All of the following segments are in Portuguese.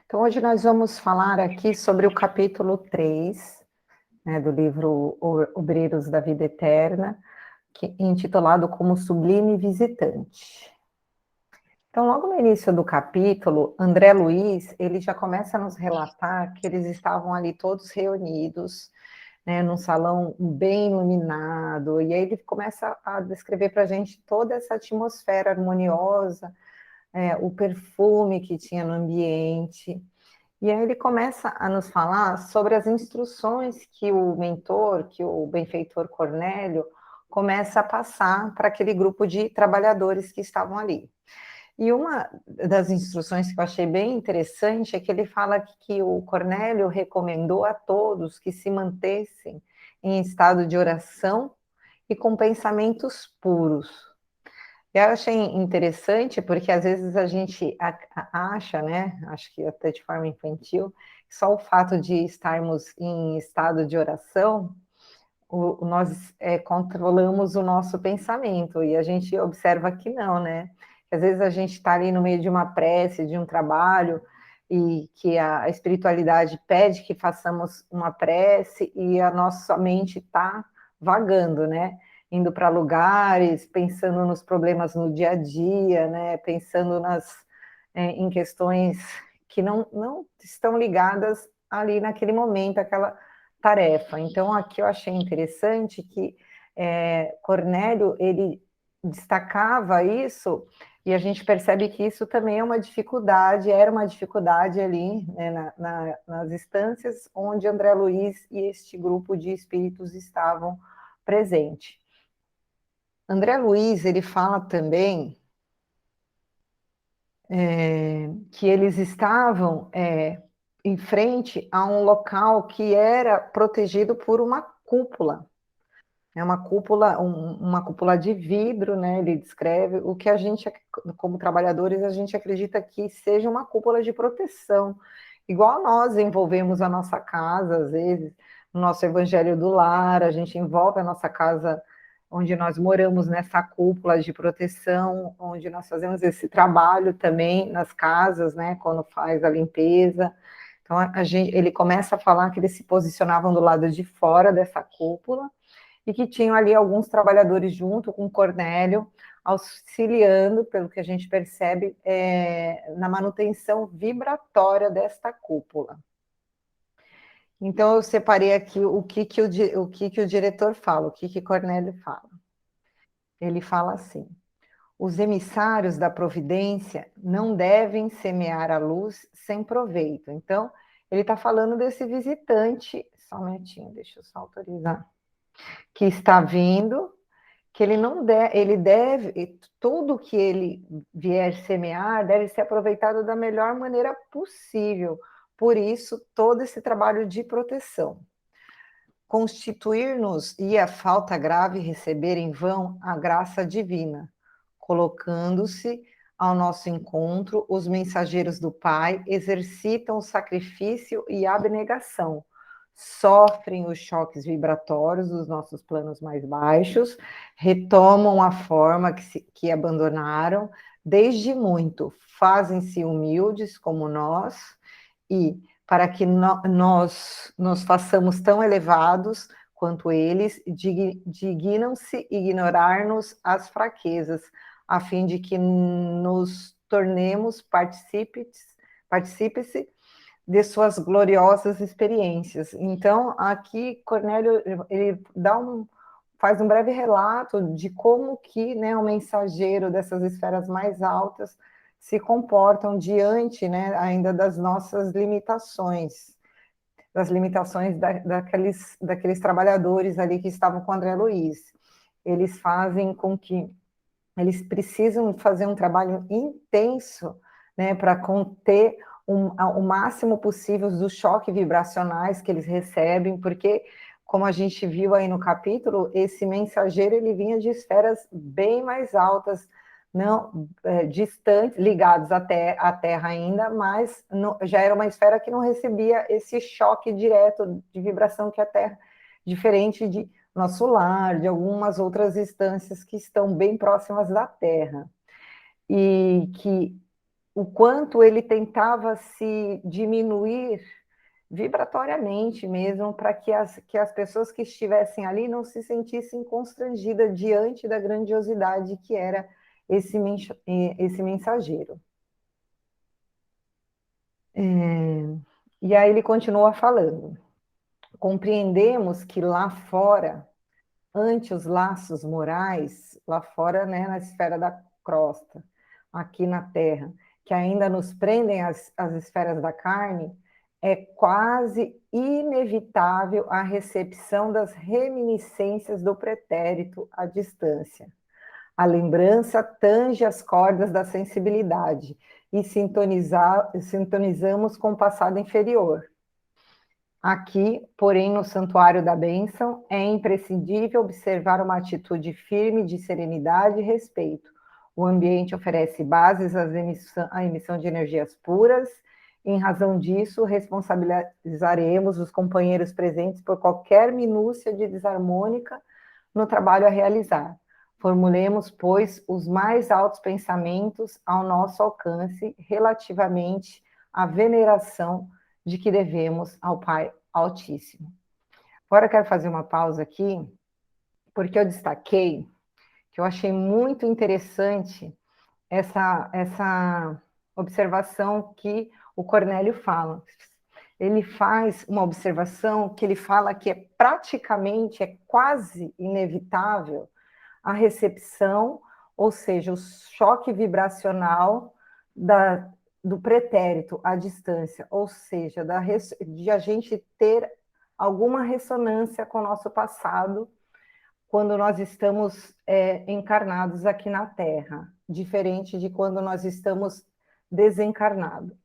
Então, hoje nós vamos falar aqui sobre o capítulo 3, né, do livro Obreiros da Vida Eterna, intitulado como Sublime Visitante. Então, logo no início do capítulo, André Luiz, ele já começa a nos relatar que eles estavam ali todos reunidos, né, num salão bem iluminado, e aí ele começa a descrever para a gente toda essa atmosfera harmoniosa, o perfume que tinha no ambiente. E aí ele começa a nos falar sobre as instruções que o mentor, que o benfeitor Cornélio, começa a passar para aquele grupo de trabalhadores que estavam ali. E uma das instruções que eu achei bem interessante é que ele fala que o Cornélio recomendou a todos que se mantessem em estado de oração e com pensamentos puros. Eu achei interessante porque às vezes a gente acha, né, acho que até de forma infantil, que só o fato de estarmos em estado de oração, nós controlamos o nosso pensamento, e a gente observa que não, né? Às vezes a gente está ali no meio de uma prece, de um trabalho, e que a espiritualidade pede que façamos uma prece, e a nossa mente está vagando, né? Indo para lugares, pensando nos problemas no dia a dia, né? Pensando em questões que não estão ligadas ali naquele momento, aquela tarefa. Então, aqui eu achei interessante que Cornélio, ele destacava isso, e a gente percebe que isso também é uma dificuldade, era uma dificuldade ali, né, nas instâncias onde André Luiz e este grupo de espíritos estavam presentes. André Luiz, ele fala também que eles estavam em frente a um local que era protegido por uma cúpula. É uma cúpula, uma cúpula de vidro, né? Ele descreve o que a gente, como trabalhadores, a gente acredita que seja uma cúpula de proteção. Igual nós envolvemos a nossa casa, às vezes, no nosso evangelho do lar, a gente envolve a nossa casa onde nós moramos nessa cúpula de proteção, onde nós fazemos esse trabalho também nas casas, né? Quando faz a limpeza. Então, ele começa a falar que eles se posicionavam do lado de fora dessa cúpula, e que tinham ali alguns trabalhadores junto com Cornélio, auxiliando, pelo que a gente percebe, na manutenção vibratória desta cúpula. Então, eu separei aqui o que o diretor fala, o que Cornélio fala. Ele fala assim: os emissários da providência não devem semear a luz sem proveito. Então, ele está falando desse visitante, só um minutinho, deixa eu só autorizar, que está vindo, que ele não ele deve, tudo que ele vier semear deve ser aproveitado da melhor maneira possível. Por isso, todo esse trabalho de proteção. Constituir-nos ia falta grave receber em vão a graça divina, colocando-se ao nosso encontro, os mensageiros do Pai exercitam o sacrifício e a abnegação, sofrem os choques vibratórios dos nossos planos mais baixos, retomam a forma que abandonaram desde muito, fazem-se humildes como nós, e para que nós nos façamos tão elevados quanto eles, dignam-se ignorar-nos as fraquezas, a fim de que nos tornemos partícipes de suas gloriosas experiências. Então, aqui, Cornélio, ele faz um breve relato de como que, né, o mensageiro dessas esferas mais altas se comportam diante, né, ainda das nossas limitações, das limitações daqueles trabalhadores ali que estavam com André Luiz. Eles fazem com que eles precisam fazer um trabalho intenso, né, para conter o máximo possível dos choques vibracionais que eles recebem, porque, como a gente viu aí no capítulo, esse mensageiro ele vinha de esferas bem mais altas, não distantes, ligados à Terra ainda, mas já era uma esfera que não recebia esse choque direto de vibração que a Terra, diferente de nosso lar, de algumas outras instâncias que estão bem próximas da Terra. E que o quanto ele tentava se diminuir vibratoriamente mesmo, para que as pessoas que estivessem ali não se sentissem constrangidas diante da grandiosidade que era esse mensageiro. E aí ele continua falando: compreendemos que lá fora, ante os laços morais, lá fora, né, na esfera da crosta, aqui na Terra, que ainda nos prendem às esferas da carne, é quase inevitável a recepção das reminiscências do pretérito à distância. A lembrança tange as cordas da sensibilidade e sintonizamos com o passado inferior. Aqui, porém, no Santuário da Bênção, é imprescindível observar uma atitude firme de serenidade e respeito. O ambiente oferece bases à emissão de energias puras. Em razão disso, responsabilizaremos os companheiros presentes por qualquer minúcia de desarmônica no trabalho a realizar. Formulemos, pois, os mais altos pensamentos ao nosso alcance relativamente à veneração de que devemos ao Pai Altíssimo. Agora eu quero fazer uma pausa aqui, porque eu destaquei que eu achei muito interessante essa observação que o Cornélio fala. Ele faz uma observação que ele fala que é praticamente, é quase inevitável a recepção, ou seja, o choque vibracional do pretérito à distância, ou seja, de a gente ter alguma ressonância com o nosso passado quando nós estamos encarnados aqui na Terra, diferente de quando nós estamos desencarnados.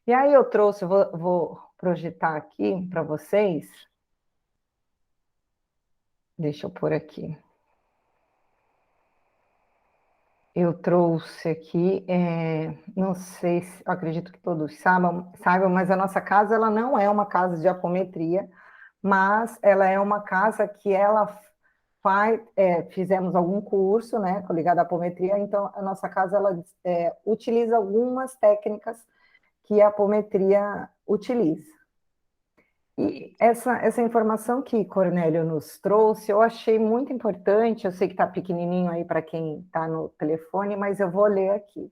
E aí eu trouxe, vou projetar aqui para vocês, deixa eu pôr aqui. Eu trouxe aqui, não sei se, acredito que todos saibam, mas a nossa casa, ela não é uma casa de apometria, mas ela é uma casa que ela faz, fizemos algum curso, né, ligado à apometria, então a nossa casa, ela utiliza algumas técnicas que a apometria utiliza. E essa informação que Cornélio nos trouxe, eu achei muito importante. Eu sei que está pequenininho aí para quem está no telefone, mas eu vou ler aqui.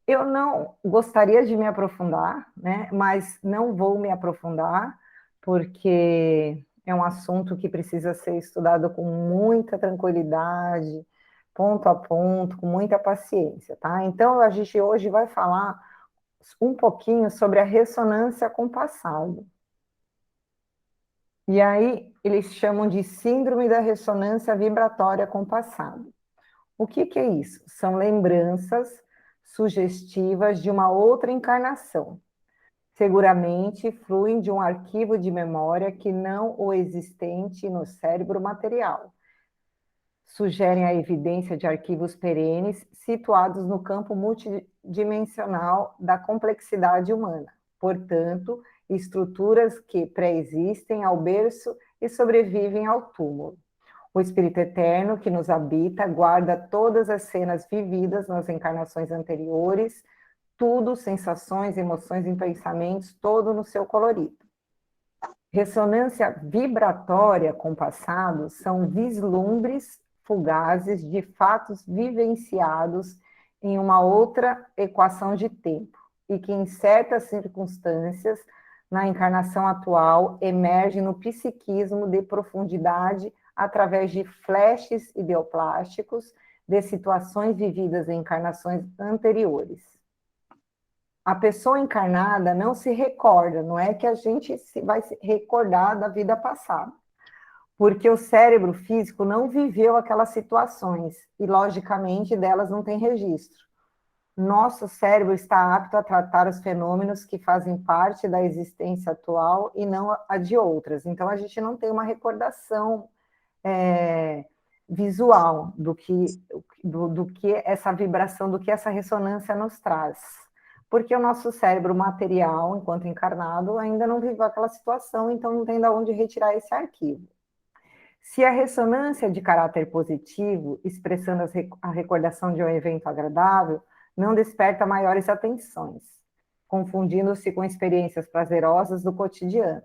Eu não gostaria de me aprofundar, né? Mas não vou me aprofundar, porque é um assunto que precisa ser estudado com muita tranquilidade, ponto a ponto, com muita paciência, tá? Então, a gente hoje vai falar um pouquinho sobre a ressonância com o passado. E aí, eles chamam de síndrome da ressonância vibratória com o passado. O que é isso? São lembranças sugestivas de uma outra encarnação. Seguramente fluem de um arquivo de memória que não o existente no cérebro material. Sugerem a evidência de arquivos perenes situados no campo multidimensional da complexidade humana. Portanto, estruturas que pré-existem ao berço e sobrevivem ao túmulo. O Espírito Eterno que nos habita guarda todas as cenas vividas nas encarnações anteriores, tudo, sensações, emoções e pensamentos, todo no seu colorido. Ressonância vibratória com o passado são vislumbres fugazes de fatos vivenciados em uma outra equação de tempo e que, em certas circunstâncias, na encarnação atual, emergem no psiquismo de profundidade através de flashes ideoplásticos de situações vividas em encarnações anteriores. A pessoa encarnada não se recorda, não é que a gente vai se recordar da vida passada, porque o cérebro físico não viveu aquelas situações e, logicamente, delas não tem registro. Nosso cérebro está apto a tratar os fenômenos que fazem parte da existência atual e não a de outras. Então, a gente não tem uma recordação visual do que essa vibração, do que essa ressonância nos traz. Porque o nosso cérebro material, enquanto encarnado, ainda não viveu aquela situação, então não tem de onde retirar esse arquivo. Se a ressonância é de caráter positivo, expressando a recordação de um evento agradável, não desperta maiores atenções, confundindo-se com experiências prazerosas do cotidiano.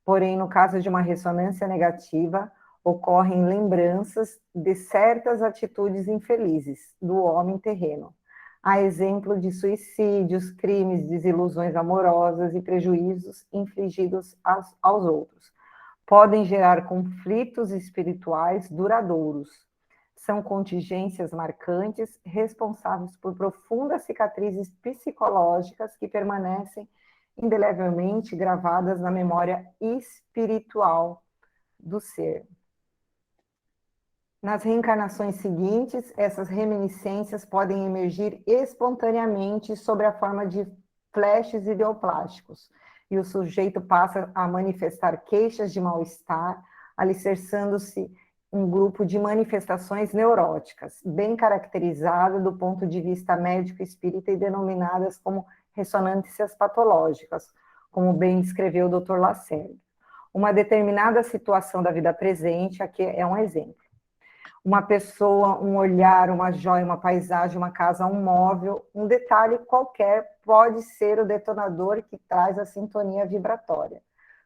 Porém, no caso de uma ressonância negativa, ocorrem lembranças de certas atitudes infelizes do homem terreno, a exemplo de suicídios, crimes, desilusões amorosas e prejuízos infligidos aos outros. Podem gerar conflitos espirituais duradouros. São contingências marcantes responsáveis por profundas cicatrizes psicológicas que permanecem indelevelmente gravadas na memória espiritual do ser. Nas reencarnações seguintes, essas reminiscências podem emergir espontaneamente sob a forma de flashes ideoplásticos, e o sujeito passa a manifestar queixas de mal-estar, alicerçando-se um grupo de manifestações neuróticas, bem caracterizada do ponto de vista médico espírita e denominadas como ressonâncias patológicas, como bem descreveu o Dr. Lacerda. Uma determinada situação da vida presente, aqui é um exemplo. Uma pessoa, um olhar, uma joia, uma paisagem, uma casa, um móvel, um detalhe qualquer pode ser o detonador que traz a sintonia vibratória.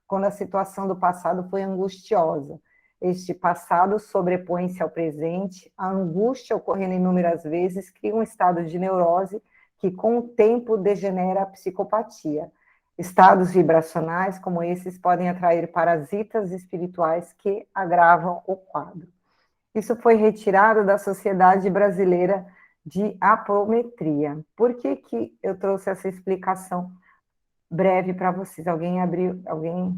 Quando a situação do passado foi angustiosa, este passado sobrepõe-se ao presente, a angústia ocorrendo inúmeras vezes cria um estado de neurose que com o tempo degenera a psicopatia. Estados vibracionais como esses podem atrair parasitas espirituais que agravam o quadro. Isso foi retirado da Sociedade Brasileira de Apometria. Por que que eu trouxe essa explicação breve para vocês? Alguém,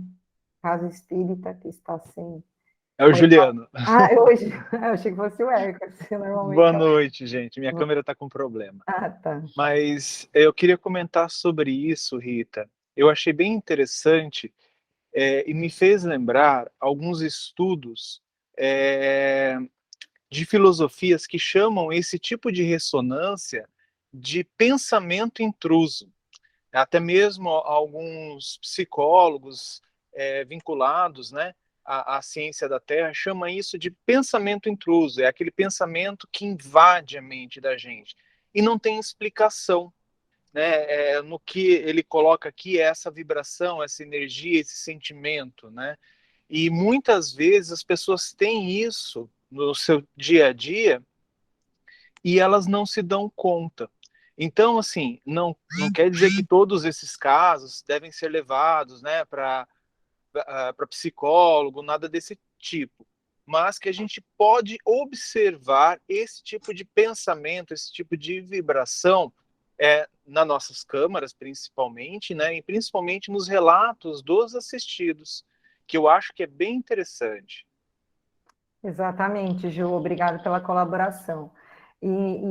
caso espírita, que está sem... É o Juliano. Eu achei que fosse o Érico, assim, Boa normalmente... noite, gente. Minha câmera está com problema. Tá. Mas eu queria comentar sobre isso, Rita. Eu achei bem interessante e me fez lembrar alguns estudos de filosofias que chamam esse tipo de ressonância de pensamento intruso. Até mesmo alguns psicólogos vinculados, né, à ciência da Terra chamam isso de pensamento intruso, é aquele pensamento que invade a mente da gente e não tem explicação, né, no que ele coloca aqui é essa vibração, essa energia, esse sentimento, né, e muitas vezes as pessoas têm isso no seu dia a dia e elas não se dão conta. Então, assim, não quer dizer que todos esses casos devem ser levados, né, para psicólogo, nada desse tipo, mas que a gente pode observar esse tipo de pensamento, esse tipo de vibração nas nossas câmaras, principalmente, né, e principalmente nos relatos dos assistidos, que eu acho que é bem interessante. Exatamente, Ju, obrigado pela colaboração.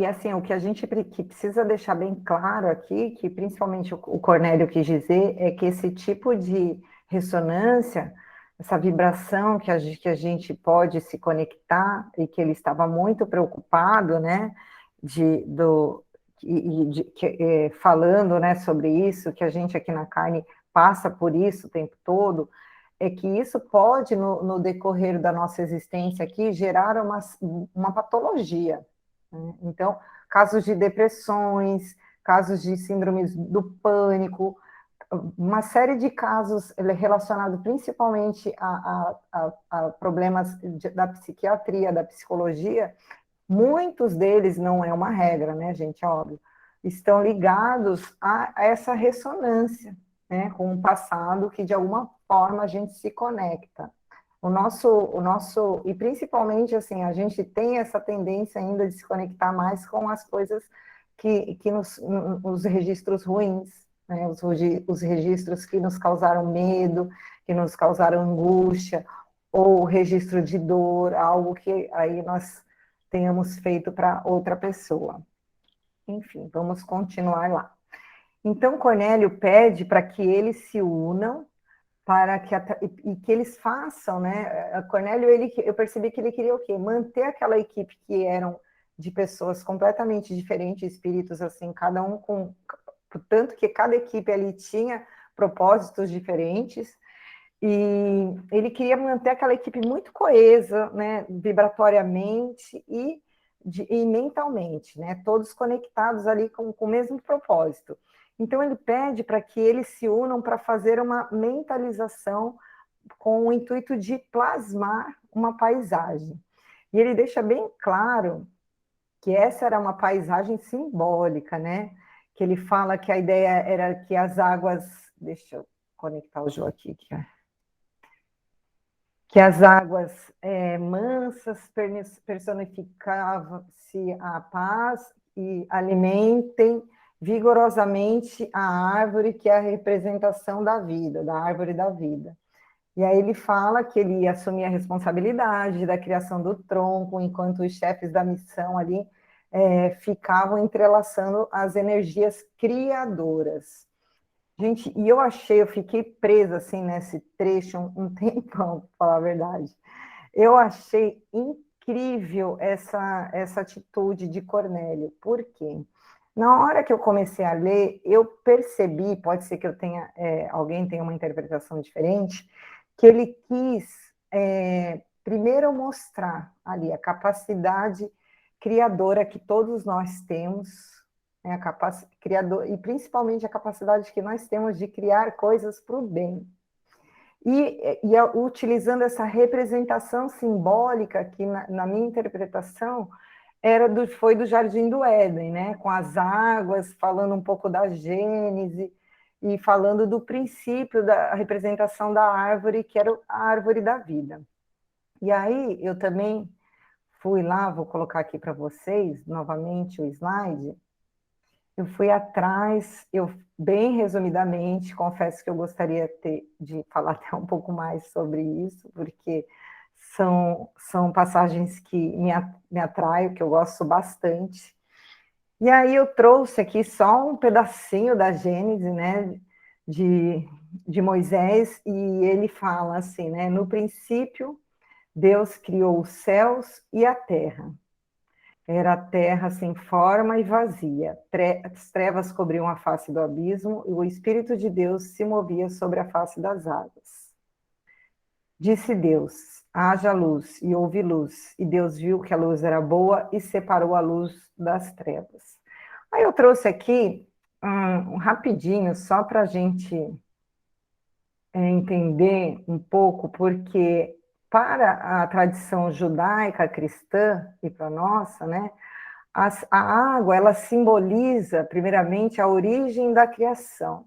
Assim, o que a gente que precisa deixar bem claro aqui, que principalmente o Cornélio quis dizer, é que esse tipo de ressonância, essa vibração que a gente pode se conectar, e que ele estava muito preocupado, né, falando, né, sobre isso, que a gente aqui na carne passa por isso o tempo todo, é que isso pode, no decorrer da nossa existência aqui, gerar uma patologia, né? Então, casos de depressões, casos de síndromes do pânico, uma série de casos relacionados principalmente a problemas da psiquiatria, da psicologia, muitos deles, não é uma regra, né, gente, óbvio, estão ligados a essa ressonância, né, com o passado, que de alguma forma a gente se conecta. E principalmente, assim, a gente tem essa tendência ainda de se conectar mais com as coisas os registros ruins, né, os registros que nos causaram medo, que nos causaram angústia, ou registro de dor, algo que aí nós tenhamos feito para outra pessoa. Enfim, vamos continuar lá. Então, Cornélio pede para que eles se unam, e que eles façam, né? Cornélio, eu percebi que ele queria o quê? Manter aquela equipe que eram de pessoas completamente diferentes, espíritos assim, cada um com... Tanto que cada equipe ali tinha propósitos diferentes, e ele queria manter aquela equipe muito coesa, né, vibratoriamente, e e mentalmente, né? Todos conectados ali com o mesmo propósito. Então, ele pede para que eles se unam para fazer uma mentalização com o intuito de plasmar uma paisagem. E ele deixa bem claro que essa era uma paisagem simbólica, né? Que ele fala que a ideia era que as águas... Deixa eu conectar o Jô aqui, que as águas mansas personificavam-se a paz e alimentem vigorosamente a árvore, que é a representação da vida, da árvore da vida. E aí ele fala que ele ia assumir a responsabilidade da criação do tronco, enquanto os chefes da missão ali ficavam entrelaçando as energias criadoras. Gente, e eu fiquei presa assim nesse trecho um tempão, para falar a verdade. Eu achei incrível essa atitude de Cornélio. Por quê? Na hora que eu comecei a ler, eu percebi, pode ser que eu tenha, alguém tenha uma interpretação diferente, que ele quis primeiro mostrar ali a capacidade criadora que todos nós temos, né, criador, e principalmente a capacidade que nós temos de criar coisas para o bem. E utilizando essa representação simbólica, que na minha interpretação foi do Jardim do Éden, né? Com as águas, falando um pouco da Gênese, e falando do princípio da representação da árvore, que era a árvore da vida. E aí eu também fui lá, vou colocar aqui para vocês novamente o slide. Eu fui atrás, bem resumidamente, confesso que eu gostaria de falar até um pouco mais sobre isso, porque são passagens que me atraem, que eu gosto bastante. E aí eu trouxe aqui só um pedacinho da Gênese, né, de Moisés, e ele fala assim, né, no princípio, Deus criou os céus e a terra. Era a terra sem forma e vazia. As trevas cobriam a face do abismo e o Espírito de Deus se movia sobre a face das águas. Disse Deus, haja luz, e houve luz. E Deus viu que a luz era boa e separou a luz das trevas. Aí eu trouxe aqui rapidinho, só para a gente entender um pouco, porque para a tradição judaica cristã e para a nossa, né, a água, ela simboliza, primeiramente, a origem da criação,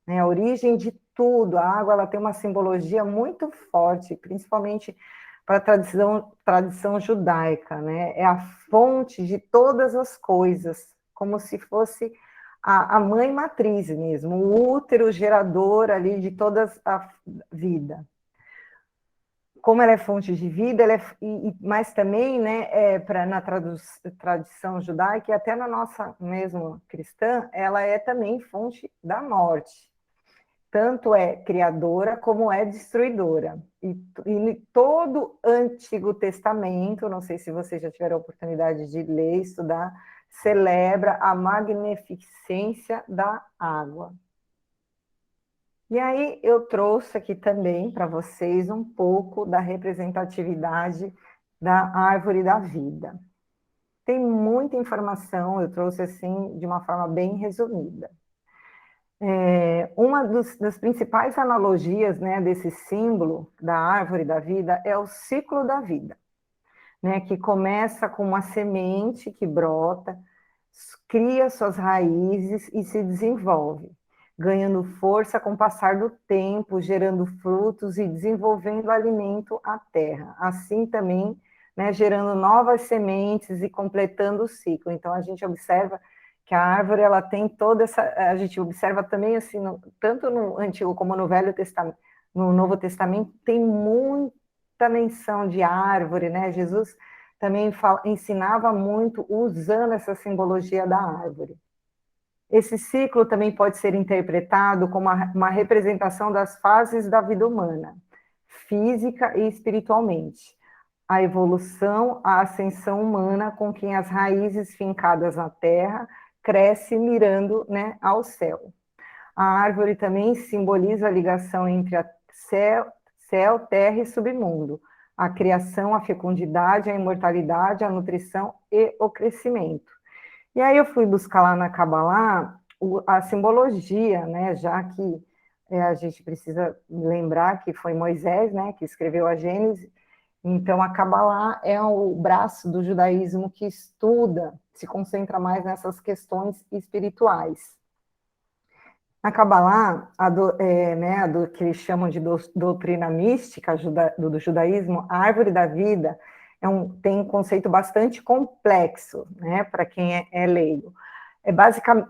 né? A origem de tudo. A água, ela tem uma simbologia muito forte, principalmente para a tradição judaica, né? É a fonte de todas as coisas, como se fosse a mãe matriz mesmo, o útero gerador ali de toda a vida. Como ela é fonte de vida, mas também, né, na tradição judaica e até na nossa mesmo cristã, ela é também fonte da morte. Tanto é criadora como é destruidora. E todo Antigo Testamento, não sei se vocês já tiveram a oportunidade de ler, estudar, celebra a magnificência da água. E aí eu trouxe aqui também para vocês um pouco da representatividade da árvore da vida. Tem muita informação, eu trouxe assim de uma forma bem resumida. Uma das principais analogias, né, desse símbolo da árvore da vida é o ciclo da vida, né, que começa com uma semente que brota, cria suas raízes e se desenvolve, ganhando força com o passar do tempo, gerando frutos e desenvolvendo alimento à terra. Assim também, né, gerando novas sementes e completando o ciclo. Então, a gente observa que a árvore, ela tem toda essa... A gente observa também, assim, tanto no Antigo como no Velho Testamento, no Novo Testamento, tem muita menção de árvore, né? Jesus também ensinava muito usando essa simbologia da árvore. Esse ciclo também pode ser interpretado como uma representação das fases da vida humana, física e espiritualmente. A evolução, a ascensão humana com quem as raízes fincadas na terra cresce mirando, né, ao céu. A árvore também simboliza a ligação entre céu, terra e submundo, a criação, a fecundidade, a imortalidade, a nutrição e o crescimento. E aí eu fui buscar lá na Kabbalah a simbologia, né, já que a gente precisa lembrar que foi Moisés, né, que escreveu a Gênesis. Então a Kabbalah é o braço do judaísmo que estuda, se concentra mais nessas questões espirituais. Na Kabbalah, que eles chamam de doutrina mística do judaísmo, a árvore da vida tem um conceito bastante complexo, né, para quem é leigo.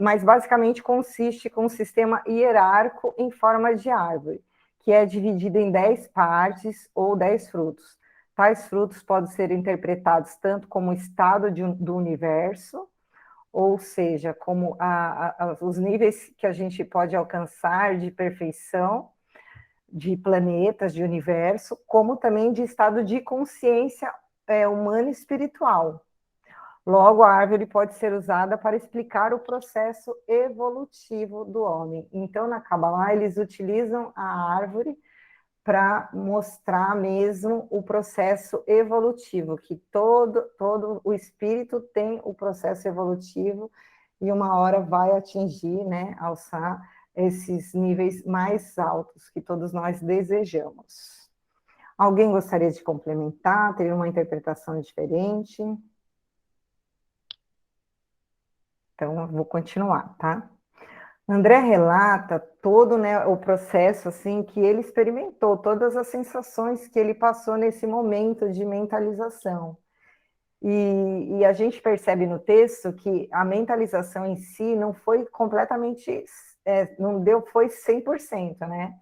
Mas basicamente consiste com um sistema hierárquico em forma de árvore, que é dividido em 10 partes ou 10 frutos. Tais frutos podem ser interpretados tanto como estado do universo, ou seja, como os níveis que a gente pode alcançar de perfeição, de planetas, de universo, como também de estado de consciência humana e espiritual. Logo, a árvore pode ser usada para explicar o processo evolutivo do homem. Então, na Kabbalah, eles utilizam a árvore para mostrar mesmo o processo evolutivo, que todo o espírito tem o processo evolutivo e uma hora vai atingir, né, alçar esses níveis mais altos que todos nós desejamos. Alguém gostaria de complementar? Teve uma interpretação diferente? Então, eu vou continuar, tá? André relata todo, né, o processo assim que ele experimentou, todas as sensações que ele passou nesse momento de mentalização. E a gente percebe no texto que a mentalização em si não foi completamente, foi 100%, né?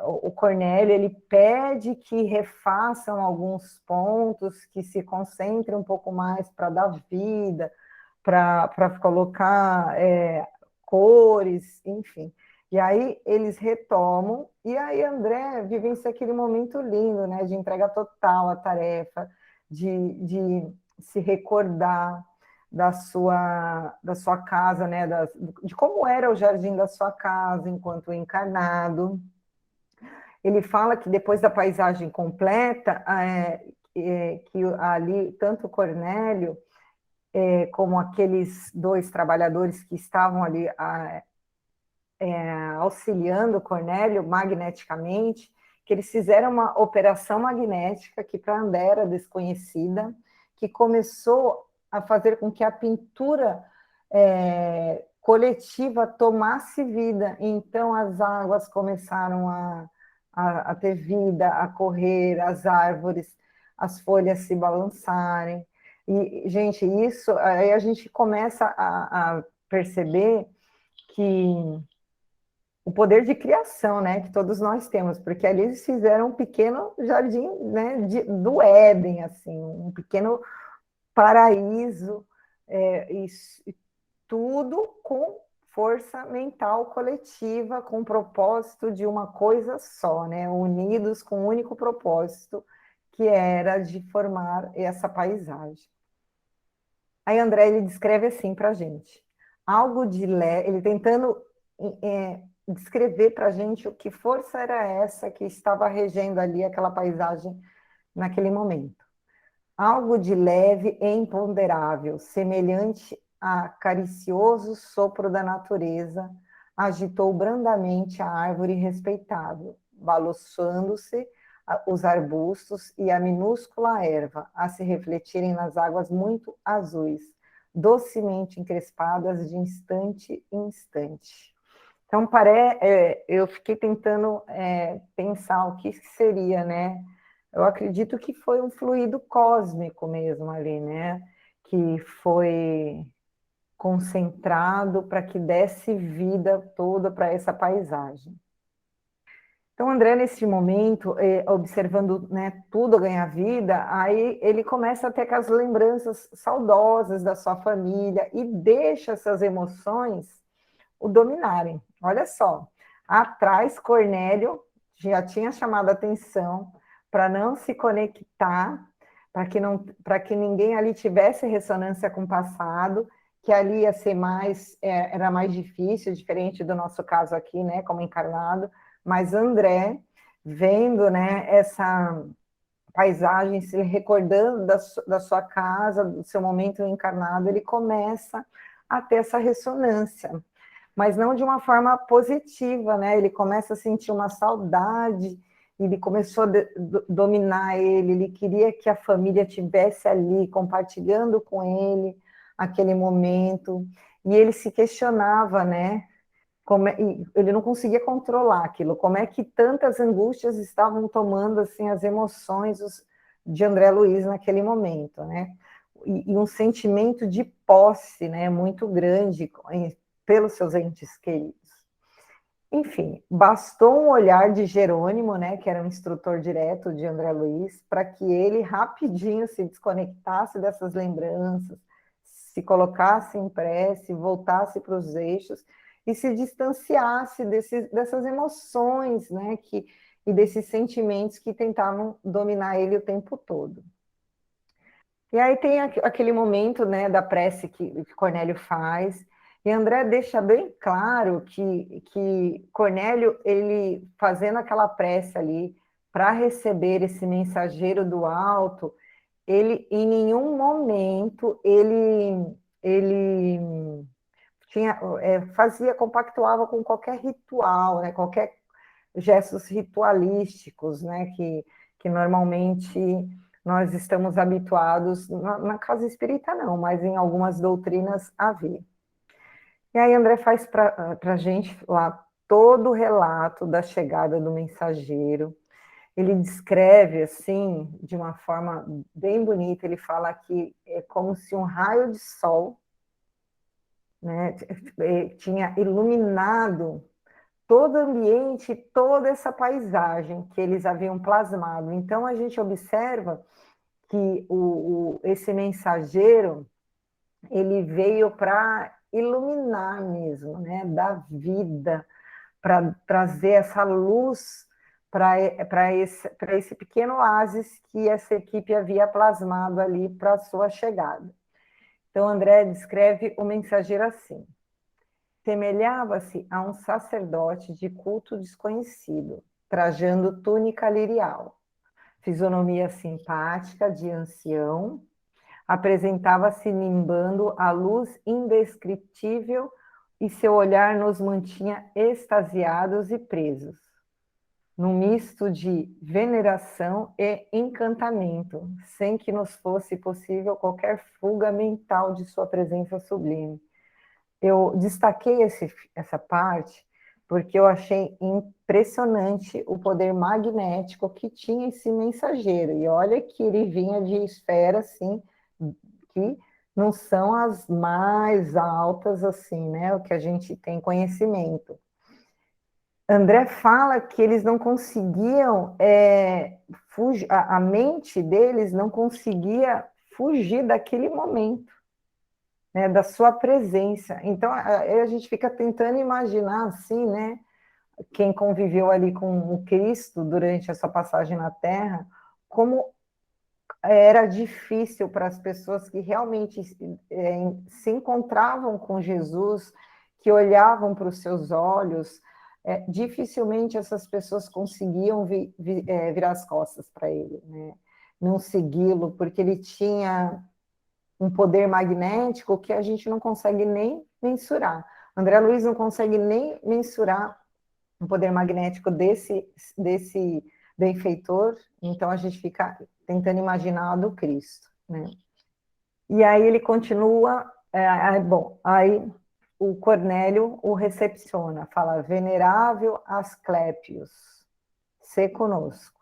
O Cornélio, ele pede que refaçam alguns pontos, que se concentrem um pouco mais para dar vida, para colocar cores, enfim. E aí eles retomam, e aí André vivencia aquele momento lindo, né, de entrega total à tarefa, de se recordar da sua casa, né, de como era o jardim da sua casa enquanto encarnado. Ele fala que depois da paisagem completa, que ali tanto Cornélio como aqueles dois trabalhadores que estavam ali auxiliando Cornélio magneticamente, que eles fizeram uma operação magnética que para André era desconhecida, que começou a fazer com que a pintura coletiva tomasse vida. Então as águas começaram a ter vida, a correr, as árvores, as folhas se balançarem. E, gente, isso aí a gente começa a perceber que o poder de criação, né, que todos nós temos, porque ali eles fizeram um pequeno jardim, né, do Éden, assim, um pequeno paraíso, e tudo com força mental coletiva, com o propósito de uma coisa só, né, unidos com um único propósito, que era de formar essa paisagem. Aí André, ele descreve assim para a gente, algo de leve, ele tentando descrever para a gente o que força era essa que estava regendo ali aquela paisagem naquele momento. Algo de leve e imponderável, semelhante a caricioso sopro da natureza, agitou brandamente a árvore respeitável, balançando-se os arbustos e a minúscula erva a se refletirem nas águas muito azuis, docemente encrespadas de instante em instante. Então, eu fiquei tentando pensar o que seria, né? Eu acredito que foi um fluido cósmico mesmo ali, né? Que foi concentrado para que desse vida toda para essa paisagem. Então, André, nesse momento, observando, né, tudo ganhar vida, aí ele começa a ter aquelas lembranças saudosas da sua família e deixa essas emoções o dominarem. Olha só, atrás Cornélio já tinha chamado a atenção para não se conectar, para que ninguém ali tivesse ressonância com o passado, que ali ia ser era mais difícil, diferente do nosso caso aqui, né, como encarnado, mas André, vendo, né, paisagem, se recordando da sua casa, do seu momento encarnado, ele começa a ter essa ressonância, mas não de uma forma positiva, né? Ele começa a sentir uma saudade, ele começou a dominar ele queria que a família tivesse ali, compartilhando com ele aquele momento, e ele se questionava, né? Ele não conseguia controlar aquilo, como é que tantas angústias estavam tomando assim as emoções de André Luiz naquele momento, né? E um sentimento de posse, né, muito grande pelos seus entes queridos. Enfim, bastou um olhar de Jerônimo, né, que era um instrutor direto de André Luiz, para que ele rapidinho se desconectasse dessas lembranças, se colocasse em prece, voltasse para os eixos e se distanciasse dessas emoções, né, e desses sentimentos que tentavam dominar ele o tempo todo. E aí tem aquele momento, né, da prece que Cornélio faz, e André deixa bem claro que Cornélio, ele fazendo aquela prece ali para receber esse mensageiro do alto, ele em nenhum momento ele tinha, compactuava com qualquer ritual, né, qualquer gestos ritualísticos, né, que normalmente nós estamos habituados, na casa espírita não, mas em algumas doutrinas a ver. E aí André faz para a gente lá todo o relato da chegada do mensageiro, ele descreve assim, de uma forma bem bonita, ele fala que é como se um raio de sol, né, tinha iluminado todo o ambiente, toda essa paisagem que eles haviam plasmado. Então, a gente observa que esse mensageiro, ele veio para iluminar mesmo, né, dar vida, para trazer essa luz para esse pequeno oásis que essa equipe havia plasmado ali para a sua chegada. Então, André descreve o mensageiro assim: semelhava-se a um sacerdote de culto desconhecido, trajando túnica lirial, fisionomia simpática de ancião, apresentava-se nimbando a luz indescritível e seu olhar nos mantinha extasiados e presos, num misto de veneração e encantamento, sem que nos fosse possível qualquer fuga mental de sua presença sublime. Eu destaquei essa parte porque eu achei impressionante o poder magnético que tinha esse mensageiro. E olha que ele vinha de esferas, assim, que não são as mais altas, assim, né? O que a gente tem conhecimento. André fala que eles não conseguiam fugir, a mente deles não conseguia fugir daquele momento, né, da sua presença. Então, a gente fica tentando imaginar, assim, né, quem conviveu ali com o Cristo durante a sua passagem na Terra, como era difícil para as pessoas que realmente se encontravam com Jesus, que olhavam para os seus olhos, dificilmente essas pessoas conseguiam virar as costas para ele, né? Não segui-lo, porque ele tinha um poder magnético que a gente não consegue nem mensurar. André Luiz não consegue nem mensurar o poder magnético desse benfeitor, então a gente fica tentando imaginar a do Cristo, né? E aí ele continua, aí o Cornélio o recepciona, fala: venerável Asclépios, se conosco.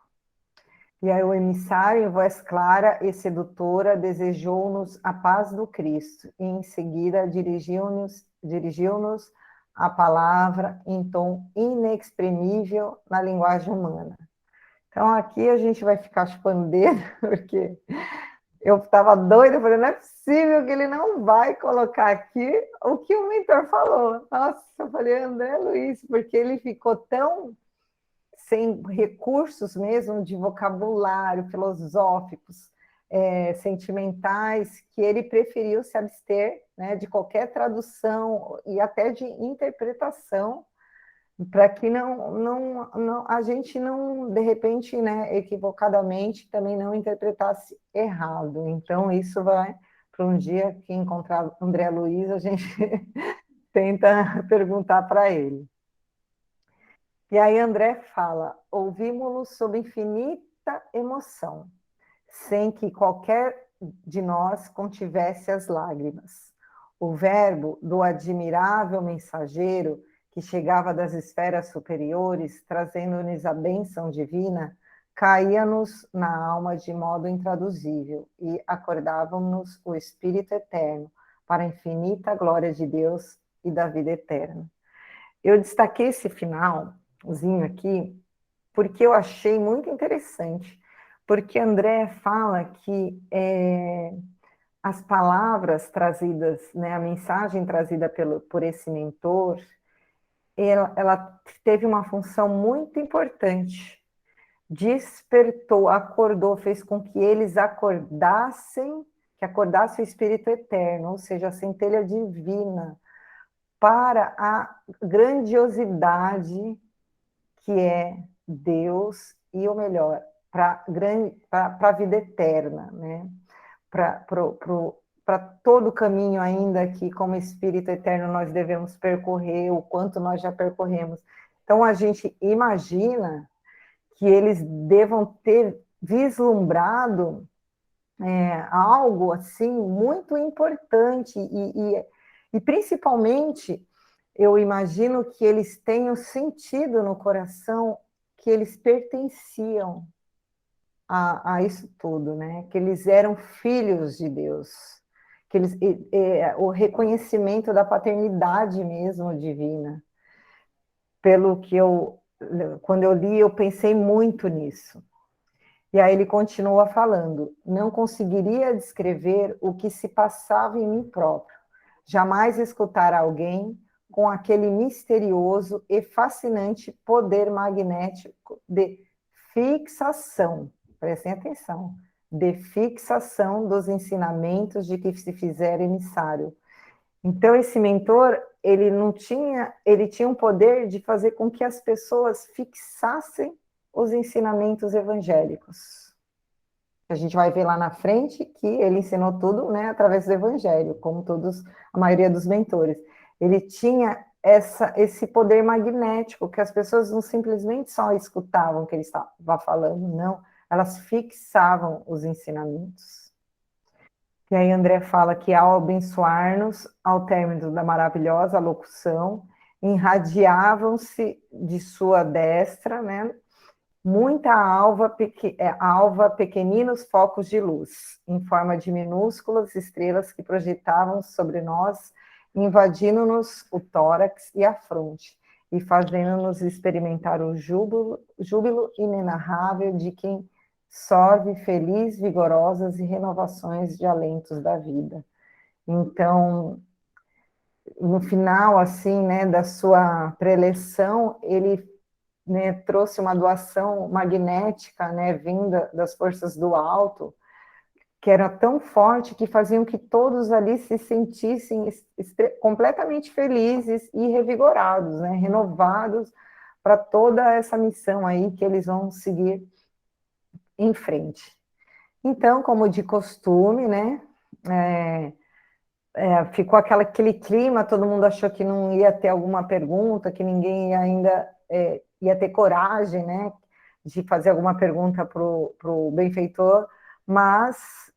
E aí o emissário, em voz clara e sedutora, desejou-nos a paz do Cristo, e em seguida dirigiu-nos a palavra em tom inexprimível na linguagem humana. Então aqui a gente vai ficar chupando dedo, porque eu estava doida, eu falei, não é possível que ele não vai colocar aqui o que o mentor falou. Nossa, eu falei, André Luiz, porque ele ficou tão sem recursos mesmo de vocabulário, filosóficos, sentimentais, que ele preferiu se abster, né, de qualquer tradução e até de interpretação para que a gente não, de repente, né, equivocadamente, também não interpretasse errado. Então, isso vai para um dia que encontrar André Luiz, a gente tenta perguntar para ele. E aí André fala, ouvimos-lo sob infinita emoção, sem que qualquer de nós contivesse as lágrimas. O verbo do admirável mensageiro que chegava das esferas superiores, trazendo-nos a bênção divina, caía-nos na alma de modo intraduzível e acordávamos o Espírito Eterno para a infinita glória de Deus e da vida eterna. Eu destaquei esse finalzinho aqui porque eu achei muito interessante, porque André fala que as palavras trazidas, né, a mensagem trazida por esse mentor, ela teve uma função muito importante. Despertou, acordou, fez com que eles acordassem, que acordasse o Espírito Eterno, ou seja, a centelha divina, para a grandiosidade que é Deus e o melhor, para a vida eterna, né? Para todo o caminho ainda que, como Espírito Eterno, nós devemos percorrer, o quanto nós já percorremos. Então, a gente imagina que eles devam ter vislumbrado algo assim muito importante e principalmente eu imagino que eles tenham sentido no coração que eles pertenciam a isso tudo, né? Que eles eram filhos de Deus, que eles, o reconhecimento da paternidade mesmo divina. Pelo que quando eu li, eu pensei muito nisso. E aí ele continua falando: não conseguiria descrever o que se passava em mim próprio, jamais escutar alguém com aquele misterioso e fascinante poder magnético de fixação, prestem atenção, de fixação dos ensinamentos de que se fizer emissário. Então, esse mentor, ele tinha um poder de fazer com que as pessoas fixassem os ensinamentos evangélicos. A gente vai ver lá na frente que ele ensinou tudo, né, através do evangelho, como a maioria dos mentores. Ele tinha esse poder magnético, que as pessoas não simplesmente só escutavam o que ele estava falando, não, elas fixavam os ensinamentos. E aí André fala que ao abençoar-nos, ao término da maravilhosa locução, irradiavam-se de sua destra, né, muita alva, pequeninos focos de luz, em forma de minúsculas estrelas que projetavam sobre nós, invadindo-nos o tórax e a fronte, e fazendo-nos experimentar o júbilo inenarrável de quem sorve feliz, vigorosas e renovações de alentos da vida. Então, no final, assim, né, da sua preleção, ele, né, trouxe uma doação magnética, né, vinda das forças do alto, que era tão forte que faziam que todos ali se sentissem completamente felizes e revigorados, né, renovados para toda essa missão aí que eles vão seguir em frente. Então, como de costume, né, ficou aquele clima, todo mundo achou que não ia ter alguma pergunta, que ninguém ainda ia ter coragem, né, de fazer alguma pergunta para o benfeitor, mas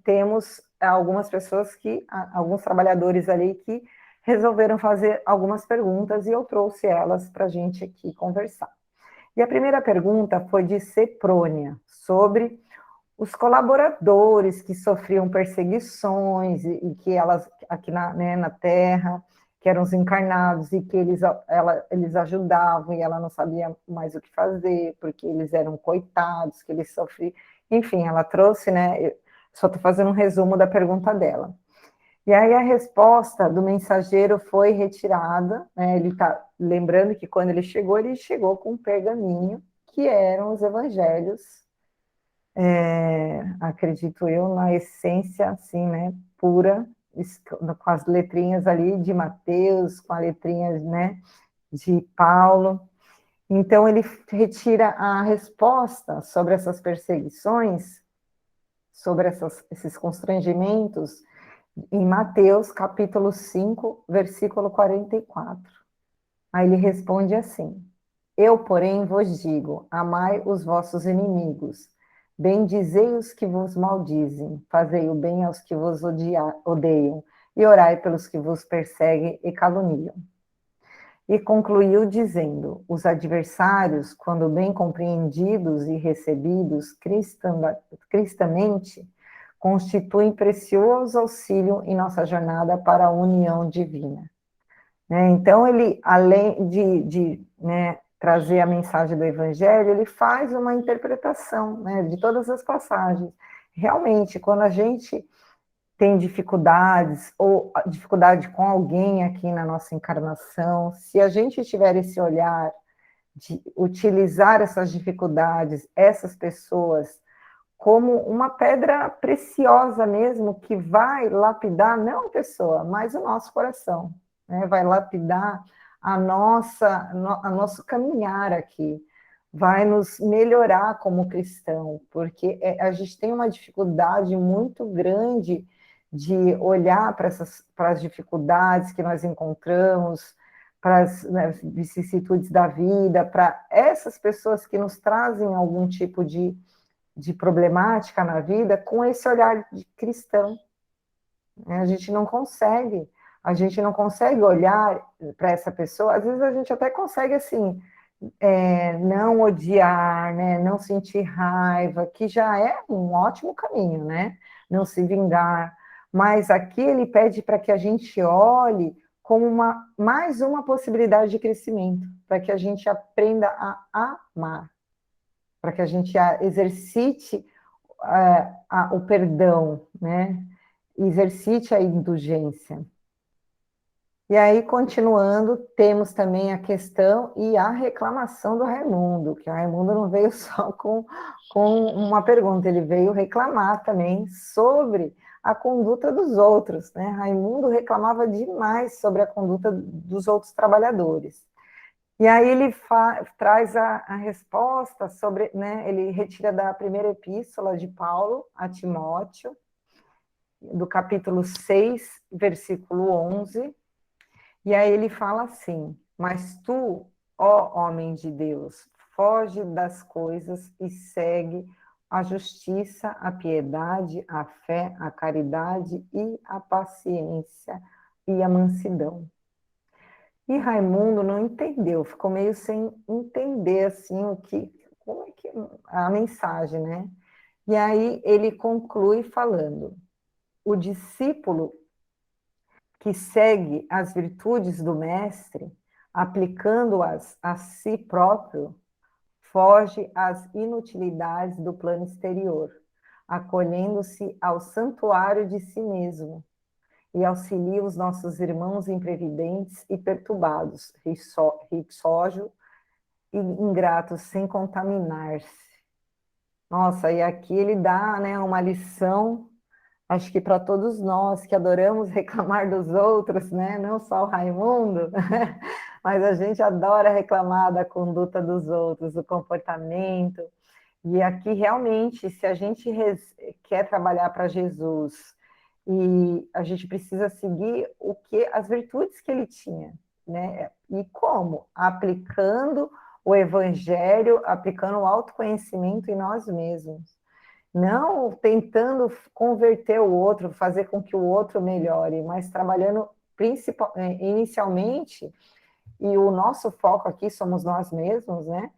temos algumas pessoas alguns trabalhadores ali que resolveram fazer algumas perguntas e eu trouxe elas para a gente aqui conversar. E a primeira pergunta foi de Ceprônia, sobre os colaboradores que sofriam perseguições e que elas, aqui na Terra, que eram os encarnados e que eles ajudavam e ela não sabia mais o que fazer, porque eles eram coitados, que eles sofriam. Enfim, ela trouxe, né? Só estou fazendo um resumo da pergunta dela. E aí a resposta do mensageiro foi retirada, né? Ele está lembrando que quando ele chegou com um pergaminho, que eram os evangelhos, acredito eu, na essência, assim, né, pura, com as letrinhas ali de Mateus, com as letrinhas, né, de Paulo. Então, ele retira a resposta sobre essas perseguições, sobre esses constrangimentos, em Mateus, capítulo 5, versículo 44. Aí ele responde assim: Eu, porém, vos digo, amai os vossos inimigos, bendizei os que vos maldizem, fazei o bem aos que vos odeiam, e orai pelos que vos perseguem e caluniam. E concluiu dizendo: os adversários, quando bem compreendidos e recebidos cristamente, constituem precioso auxílio em nossa jornada para a união divina. Né? Então, ele, além de trazer a mensagem do Evangelho, ele faz uma interpretação, né, de todas as passagens. Realmente, quando a gente tem dificuldades, ou dificuldade com alguém aqui na nossa encarnação, se a gente tiver esse olhar de utilizar essas dificuldades, essas pessoas, como uma pedra preciosa mesmo, que vai lapidar, não a pessoa, mas o nosso coração, né? Vai lapidar a nosso caminhar aqui, vai nos melhorar como cristão, porque a gente tem uma dificuldade muito grande de olhar para as dificuldades que nós encontramos, para as, né, vicissitudes da vida, para essas pessoas que nos trazem algum tipo de problemática na vida, com esse olhar de cristão. Né? A gente não consegue olhar para essa pessoa, às vezes a gente até consegue, assim, não odiar, né, não sentir raiva, que já é um ótimo caminho, né, não se vingar, mas aqui ele pede para que a gente olhe como mais uma possibilidade de crescimento, para que a gente aprenda a amar, para que a gente exercite o perdão, né, exercite a indulgência. E aí, continuando, temos também a questão e a reclamação do Raimundo, que o Raimundo não veio só com uma pergunta, ele veio reclamar também sobre a conduta dos outros, né? Raimundo reclamava demais sobre a conduta dos outros trabalhadores. E aí ele traz a resposta sobre, né, ele retira da primeira epístola de Paulo a Timóteo, do capítulo 6, versículo 11, e aí ele fala assim: mas tu, ó homem de Deus, foge das coisas e segue a justiça, a piedade, a fé, a caridade e a paciência e a mansidão. E Raimundo não entendeu, ficou meio sem entender assim como é que a mensagem, né? E aí ele conclui falando: o discípulo que segue as virtudes do mestre, aplicando-as a si próprio, foge às inutilidades do plano exterior, acolhendo-se ao santuário de si mesmo, e auxilia os nossos irmãos imprevidentes e perturbados, rixosos e ingratos, sem contaminar-se. Nossa, e aqui ele dá, né, uma lição, acho que para todos nós que adoramos reclamar dos outros, né, não só o Raimundo, mas a gente adora reclamar da conduta dos outros, do comportamento. E aqui, realmente, se a gente quer trabalhar para Jesus, e a gente precisa seguir as virtudes que ele tinha, né? E como? Aplicando o evangelho, aplicando o autoconhecimento em nós mesmos. Não tentando converter o outro, fazer com que o outro melhore, mas trabalhando inicialmente, e o nosso foco aqui somos nós mesmos, né?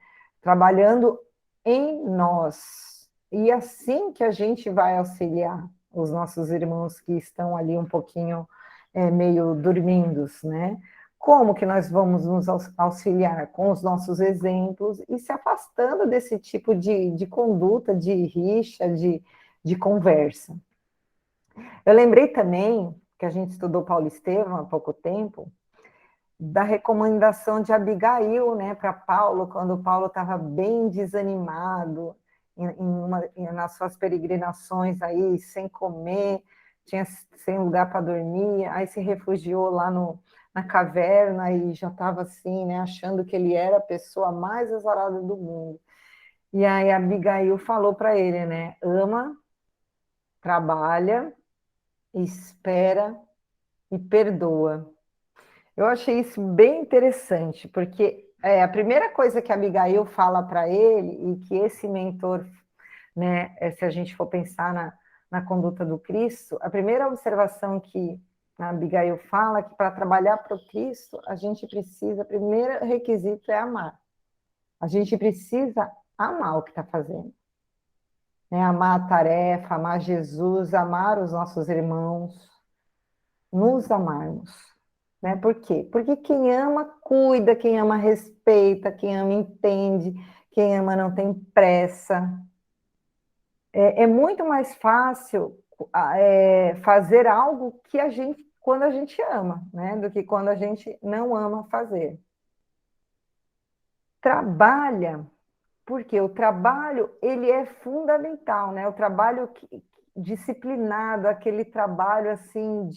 Trabalhando em nós. E assim que a gente vai auxiliar os nossos irmãos que estão ali um pouquinho meio dormindo, né? Como que nós vamos nos auxiliar? Com os nossos exemplos e se afastando desse tipo de conduta, de rixa, de conversa. Eu lembrei também que a gente estudou Paulo Estevam há pouco tempo, da recomendação de Abigail, né, para Paulo, quando Paulo estava bem desanimado nas suas peregrinações aí, sem comer, tinha sem lugar para dormir, aí se refugiou lá na caverna e já estava assim, né, achando que ele era a pessoa mais azarada do mundo. E aí a Abigail falou para ele, né, ama, trabalha, espera e perdoa. Eu achei isso bem interessante, porque a primeira coisa que a Abigail fala para ele, e que esse mentor, né, se a gente for pensar na conduta do Cristo, a primeira observação que a Abigail fala é que para trabalhar para o Cristo, a gente precisa, o primeiro requisito é amar. A gente precisa amar o que está fazendo. Né? Amar a tarefa, amar Jesus, amar os nossos irmãos, nos amarmos. Né? Por quê? Porque quem ama, cuida, quem ama, respeita, quem ama, entende, quem ama, não tem pressa. É muito mais fácil fazer algo que a gente, quando a gente ama, né? Do que quando a gente não ama fazer. Trabalha, porque o trabalho, ele é fundamental, né? O trabalho disciplinado, aquele trabalho, assim,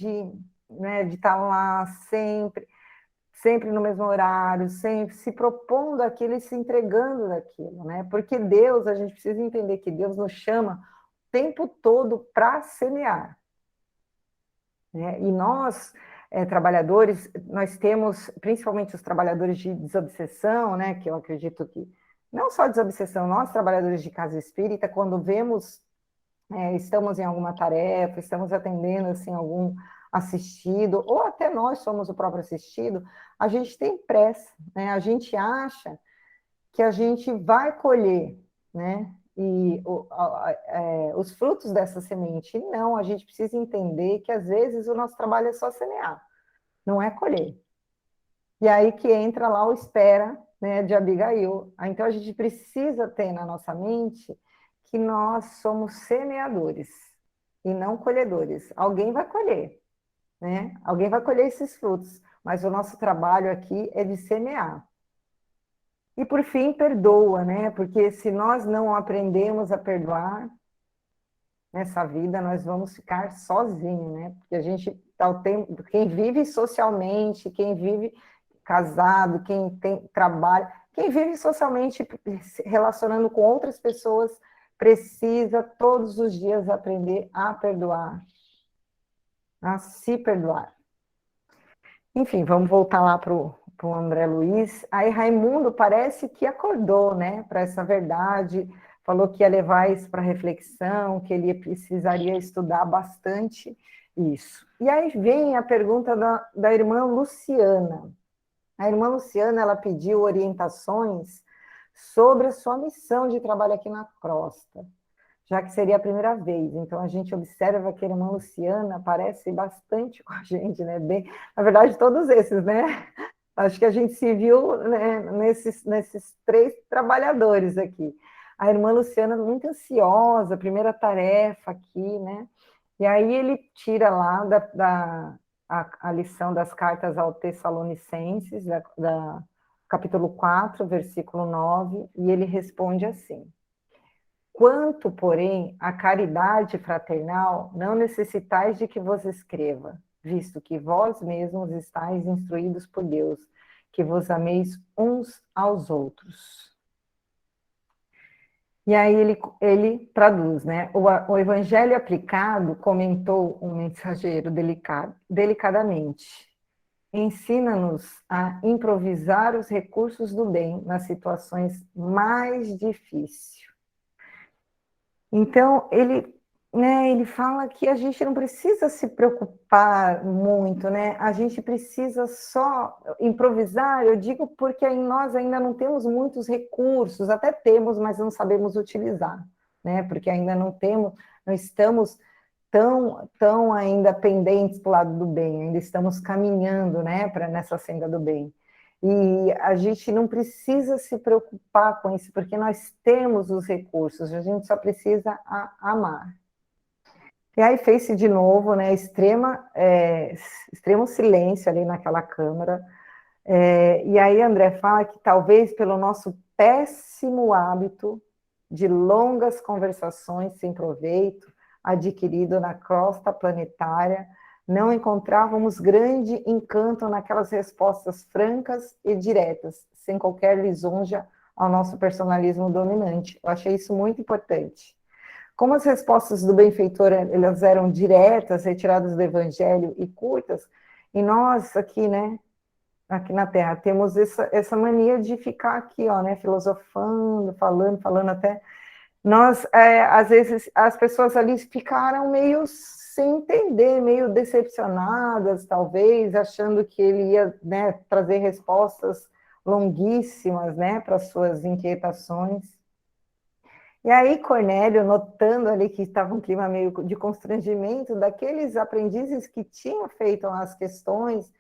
né, de estar lá sempre no mesmo horário, sempre se propondo aquilo e se entregando daquilo, né? Porque Deus, a gente precisa entender que Deus nos chama o tempo todo para semear, né? E nós, trabalhadores, nós temos, principalmente os trabalhadores de desobsessão, né? Que eu acredito que, não só desobsessão, nós trabalhadores de casa espírita, quando vemos, estamos em alguma tarefa, estamos atendendo, assim, algum assistido, ou até nós somos o próprio assistido, a gente tem pressa, né? A gente acha que a gente vai colher, né? E os frutos dessa semente. Não, a gente precisa entender que às vezes o nosso trabalho é só semear, não é colher. E aí que entra lá o espera, né, de Abigail. Então a gente precisa ter na nossa mente que nós somos semeadores e não colhedores. Alguém vai colher, né? Alguém vai colher esses frutos, mas o nosso trabalho aqui é de semear. E por fim, perdoa, né? Porque se nós não aprendemos a perdoar nessa vida, nós vamos ficar sozinhos, né? Porque a gente tá o tempo, quem vive socialmente, quem vive casado, quem tem trabalho, quem vive socialmente se relacionando com outras pessoas, precisa todos os dias aprender a perdoar, a se perdoar. Enfim, vamos voltar lá para o André Luiz. Aí Raimundo parece que acordou, né, para essa verdade, falou que ia levar isso para reflexão, que ele precisaria estudar bastante isso. E aí vem a pergunta da irmã Luciana. A irmã Luciana, ela pediu orientações sobre a sua missão de trabalho aqui na Crosta, já que seria a primeira vez. Então, a gente observa que a irmã Luciana parece bastante com a gente, né? Bem, na verdade, todos esses, né? Acho que a gente se viu, né, nesses três trabalhadores aqui. A irmã Luciana muito ansiosa, primeira tarefa aqui, né? E aí ele tira lá a lição das cartas aos Tessalonicenses, capítulo 4, versículo 9, e ele responde assim: quanto, porém, à caridade fraternal, não necessitais de que vos escreva, visto que vós mesmos estáis instruídos por Deus, que vos ameis uns aos outros. E aí ele traduz, né? O evangelho aplicado, comentou um mensageiro delicadamente, ensina-nos a improvisar os recursos do bem nas situações mais difíceis. Então, ele fala que a gente não precisa se preocupar muito, né? A gente precisa só improvisar, eu digo porque nós ainda não temos muitos recursos, até temos, mas não sabemos utilizar, né? Porque ainda não estamos tão ainda pendentes para o lado do bem, ainda estamos caminhando, né, nessa senda do bem. E a gente não precisa se preocupar com isso, porque nós temos os recursos, a gente só precisa amar. E aí fez-se de novo, né, extremo silêncio ali naquela câmara. E aí André fala que talvez pelo nosso péssimo hábito de longas conversações sem proveito, adquirido na crosta planetária, Não encontrávamos grande encanto naquelas respostas francas e diretas, sem qualquer lisonja ao nosso personalismo dominante. Eu achei isso muito importante. Como as respostas do benfeitor elas eram diretas, retiradas do Evangelho e curtas, e nós aqui, né, aqui na Terra, temos essa mania de ficar aqui, ó, né, filosofando, falando até. Nós, às vezes, as pessoas ali ficaram meio sem entender, meio decepcionadas, talvez, achando que ele ia, né, trazer respostas longuíssimas, né, para suas inquietações. E aí, Cornélio, notando ali que estava um clima meio de constrangimento daqueles aprendizes que tinham feito as questões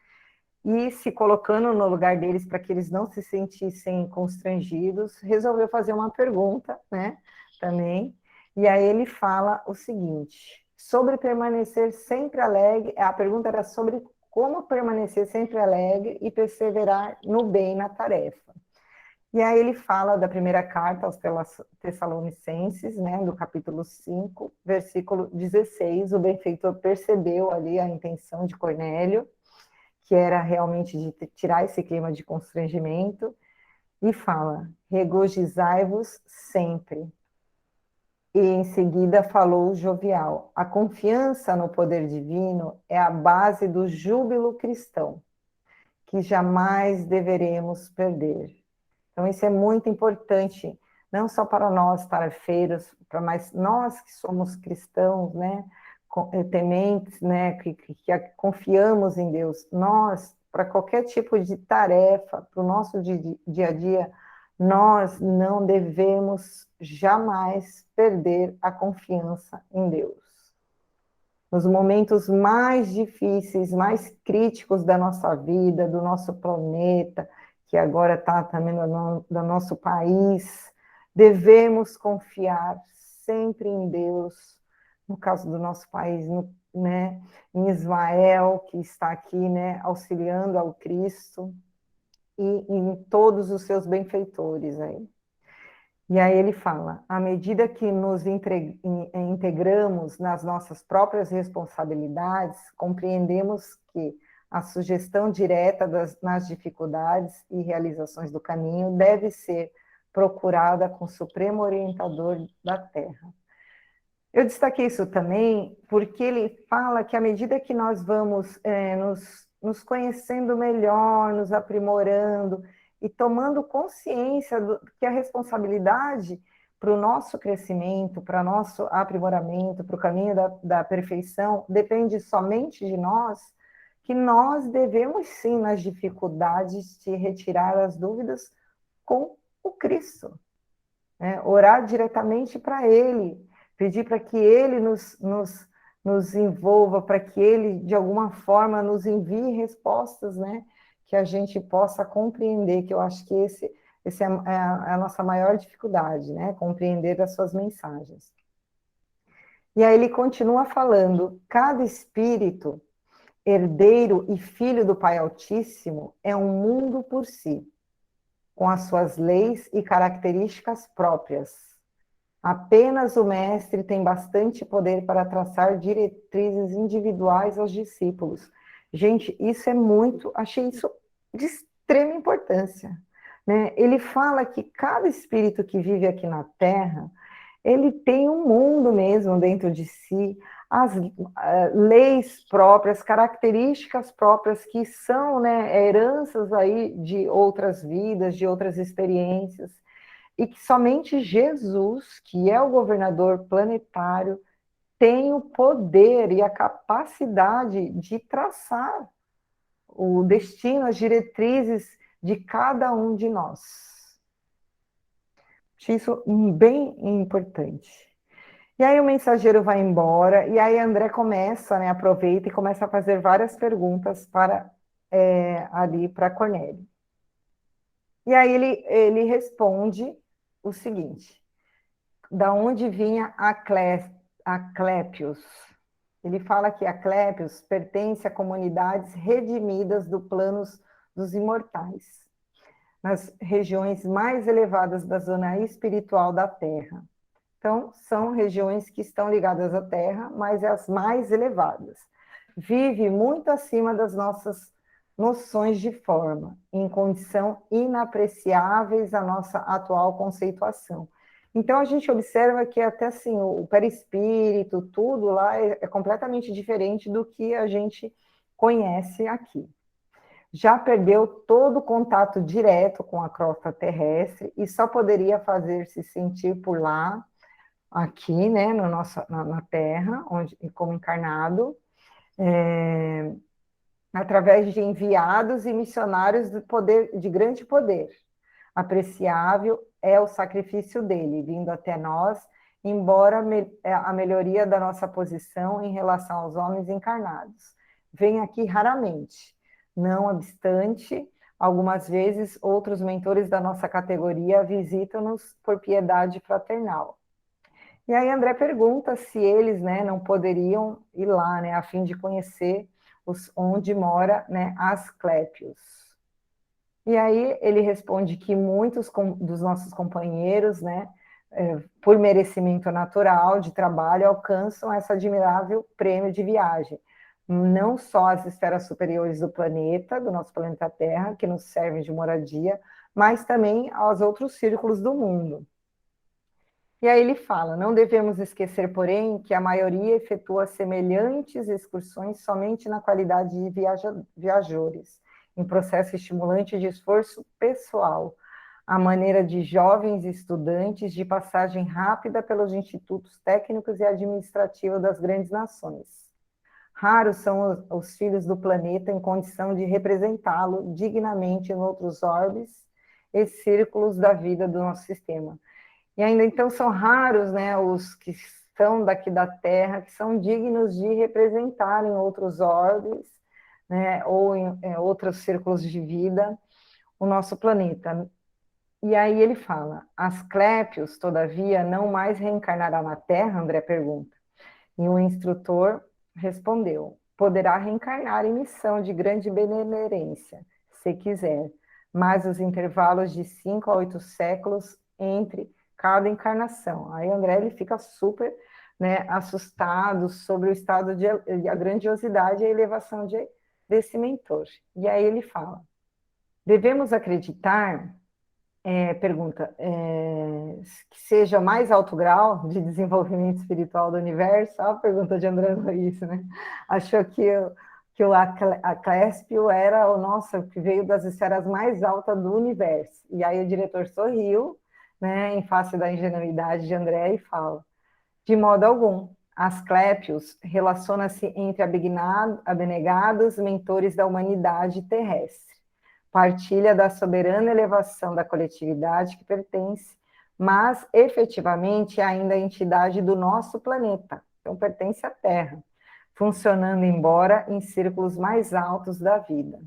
e se colocando no lugar deles para que eles não se sentissem constrangidos, resolveu fazer uma pergunta, né, também. E aí ele fala o seguinte, sobre permanecer sempre alegre, a pergunta era sobre como permanecer sempre alegre e perseverar no bem na tarefa. E aí ele fala da primeira carta aos Tessalonicenses, né, do capítulo 5, versículo 16, o benfeitor percebeu ali a intenção de Cornélio, que era realmente de tirar esse clima de constrangimento, e fala, regozijai-vos sempre. E em seguida falou jovial, a confiança no poder divino é a base do júbilo cristão, que jamais deveremos perder. Então, isso é muito importante, não só para nós, tarefeiros, mas nós que somos cristãos, né, tementes, né, que confiamos em Deus, nós, para qualquer tipo de tarefa, para o nosso dia a dia, nós não devemos jamais perder a confiança em Deus. Nos momentos mais difíceis, mais críticos da nossa vida, do nosso planeta, que agora está também do nosso país, devemos confiar sempre em Deus, no caso do nosso país, né, em Israel, que está aqui, né, auxiliando ao Cristo, e em todos os seus benfeitores aí. E aí ele fala, à medida que nos integramos nas nossas próprias responsabilidades, compreendemos que a sugestão direta nas dificuldades e realizações do caminho deve ser procurada com o Supremo Orientador da Terra. Eu destaquei isso também porque ele fala que à medida que nós vamos nos conhecendo melhor, nos aprimorando e tomando consciência que a responsabilidade para o nosso crescimento, para o nosso aprimoramento, para o caminho da perfeição, depende somente de nós, que nós devemos sim, nas dificuldades, de retirar as dúvidas com o Cristo, né? Orar diretamente para Ele, pedir para que Ele nos envolva, para que Ele, de alguma forma, nos envie respostas, né? Que a gente possa compreender, que eu acho que esse é a nossa maior dificuldade, né? Compreender as suas mensagens. E aí ele continua falando, cada espírito, herdeiro e filho do Pai Altíssimo, é um mundo por si, com as suas leis e características próprias. Apenas o mestre tem bastante poder para traçar diretrizes individuais aos discípulos. Gente, isso é muito, achei isso de extrema importância, né? Ele fala que cada espírito que vive aqui na Terra, ele tem um mundo mesmo dentro de si, as leis próprias, características próprias que são, né, heranças aí de outras vidas, de outras experiências, e que somente Jesus, que é o governador planetário, tem o poder e a capacidade de traçar o destino, as diretrizes de cada um de nós. Acho isso bem importante. E aí o mensageiro vai embora, e aí André começa, né, aproveita e começa a fazer várias perguntas ali para Cornélio. E aí ele responde o seguinte, da onde vinha Aclépios? Ele fala que Aclépios pertence a comunidades redimidas do plano dos imortais, nas regiões mais elevadas da zona espiritual da Terra. Então, são regiões que estão ligadas à Terra, mas as mais elevadas. vive muito acima das nossas noções de forma, em condição inapreciáveis à nossa atual conceituação. Então, a gente observa que até assim, o perispírito, tudo lá é completamente diferente do que a gente conhece aqui. Já perdeu todo o contato direto com a crosta terrestre e só poderia fazer-se sentir por lá, aqui, né, no nosso, na Terra, onde, como encarnado, através de enviados e missionários de poder, de grande poder. Apreciável é o sacrifício dele, vindo até nós, embora a melhoria da nossa posição em relação aos homens encarnados. Vem aqui raramente. Não obstante, algumas vezes outros mentores da nossa categoria visitam-nos por piedade fraternal. E aí André pergunta se eles, né, não poderiam ir lá, né, a fim de conhecer onde mora, né, Asclépios. E aí ele responde que muitos dos nossos companheiros, né, por merecimento natural de trabalho, alcançam esse admirável prêmio de viagem. Não só as esferas superiores do planeta, do nosso planeta Terra, que nos servem de moradia, mas também aos outros círculos do mundo. E aí ele fala, não devemos esquecer, porém, que a maioria efetua semelhantes excursões somente na qualidade de viajores, em processo estimulante de esforço pessoal, à maneira de jovens estudantes de passagem rápida pelos institutos técnicos e administrativos das grandes nações. Raros são os filhos do planeta em condição de representá-lo dignamente em outros orbes e círculos da vida do nosso sistema. E ainda então são raros, né, os que estão daqui da Terra, que são dignos de representar em outros orbes, né, ou em outros círculos de vida, o nosso planeta. E aí ele fala, Asclépios, todavia, não mais reencarnará na Terra? André pergunta. E o instrutor respondeu, poderá reencarnar em missão de grande benemerência, se quiser, mas os intervalos de 5 a 8 séculos entre cada encarnação. Aí André ele fica super, né, assustado sobre o estado de a grandiosidade e a elevação desse mentor. E aí ele fala, devemos acreditar, pergunta, que seja mais alto grau de desenvolvimento espiritual do universo? A pergunta de André Luiz, né? Achou que o Acléspio era o nosso, que veio das esferas mais altas do universo. E aí o diretor sorriu, né, em face da ingenuidade de André e fala, de modo algum, Asclépios relaciona-se entre abnegados mentores da humanidade terrestre. Partilha da soberana elevação da coletividade que pertence, mas efetivamente é ainda a entidade do nosso planeta, então pertence à Terra, funcionando embora em círculos mais altos da vida.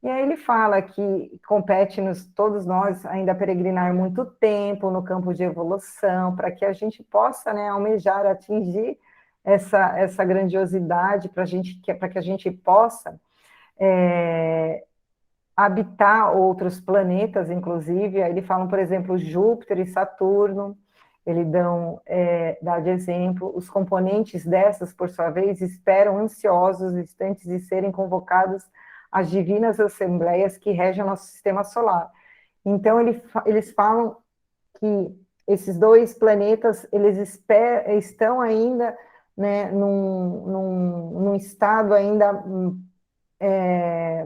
E aí ele fala que compete-nos, todos nós, ainda peregrinar muito tempo no campo de evolução, para que a gente possa, né, almejar, atingir essa grandiosidade, para que a gente possa habitar outros planetas, inclusive. Aí ele fala, por exemplo, Júpiter e Saturno, ele dá de exemplo. Os componentes dessas, por sua vez, esperam ansiosos, instantes de serem convocados as divinas assembleias que regem o nosso sistema solar. Então, eles falam que esses dois planetas, eles estão ainda, né, num estado ainda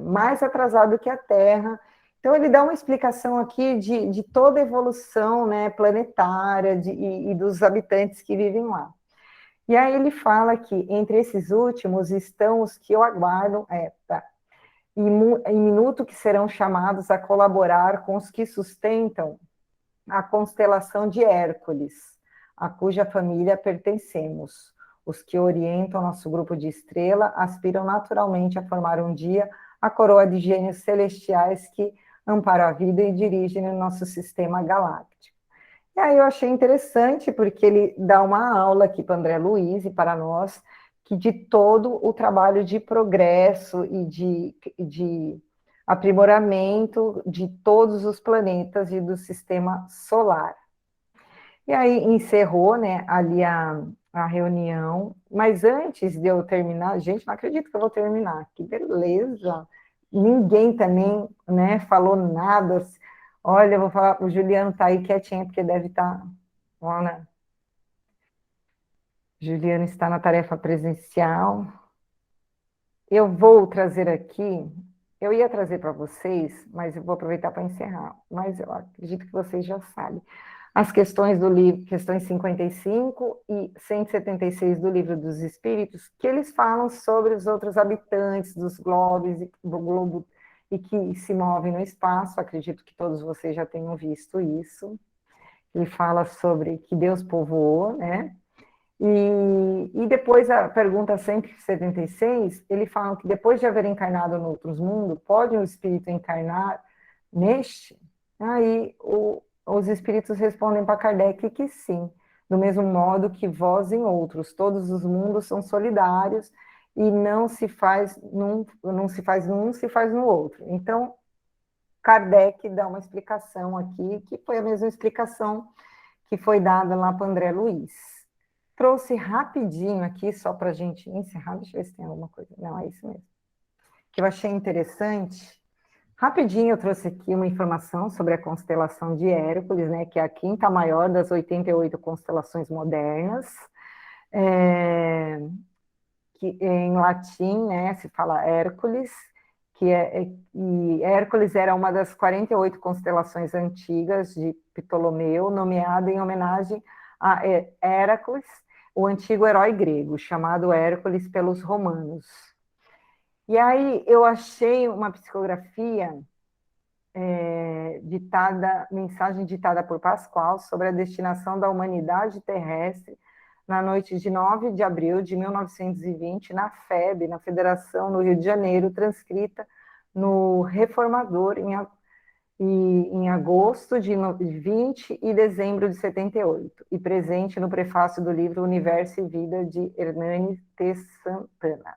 mais atrasado que a Terra. Então, ele dá uma explicação aqui de toda a evolução, né, planetária e dos habitantes que vivem lá. E aí ele fala que entre esses últimos estão os que eu aguardo, em minuto que serão chamados a colaborar com os que sustentam a constelação de Hércules, a cuja família pertencemos. Os que orientam nosso grupo de estrela aspiram naturalmente a formar um dia a coroa de gênios celestiais que amparam a vida e dirigem o nosso sistema galáctico. E aí eu achei interessante, porque ele dá uma aula aqui para André Luiz e para nós, que de todo o trabalho de progresso e de aprimoramento de todos os planetas e do sistema solar. E aí encerrou, né, ali a reunião, mas antes de eu terminar, gente, não acredito que eu vou terminar, que beleza! Ninguém também, né, falou nada. Olha, eu vou falar, o Juliano tá aí quietinho, porque deve estar, olha, Juliano está na tarefa presencial. Eu vou trazer aqui, eu ia trazer para vocês, mas eu vou aproveitar para encerrar, mas eu acredito que vocês já sabem. As questões do livro, questões 55 e 176 do Livro dos Espíritos, que eles falam sobre os outros habitantes dos globos, do globo e que se movem no espaço. Acredito que todos vocês já tenham visto isso. Ele fala sobre que Deus povoou, né? E depois a pergunta 176, ele fala que depois de haver encarnado em outros mundos, pode o espírito encarnar neste? Aí os espíritos respondem para Kardec que sim, do mesmo modo que vós em outros, todos os mundos são solidários e não se faz num, não se faz num, se faz no outro. Então, Kardec dá uma explicação aqui, que foi a mesma explicação que foi dada lá para André Luiz. Trouxe rapidinho aqui, só para a gente encerrar, deixa eu ver se tem alguma coisa. Não, é isso mesmo. Que eu achei interessante. Rapidinho eu trouxe aqui uma informação sobre a constelação de Hércules, né, que é a quinta maior das 88 constelações modernas. Que em latim, né, se fala Hércules, e Hércules era uma das 48 constelações antigas de Ptolomeu, nomeada em homenagem a Hércules, o antigo herói grego, chamado Hércules pelos romanos. E aí eu achei uma psicografia mensagem ditada por Pascoal sobre a destinação da humanidade terrestre na noite de 9 de abril de 1920, na FEB, na Federação, no Rio de Janeiro, transcrita no Reformador em agosto de 20 e dezembro de 78, e presente no prefácio do livro Universo e Vida, de Hernani T. Santana.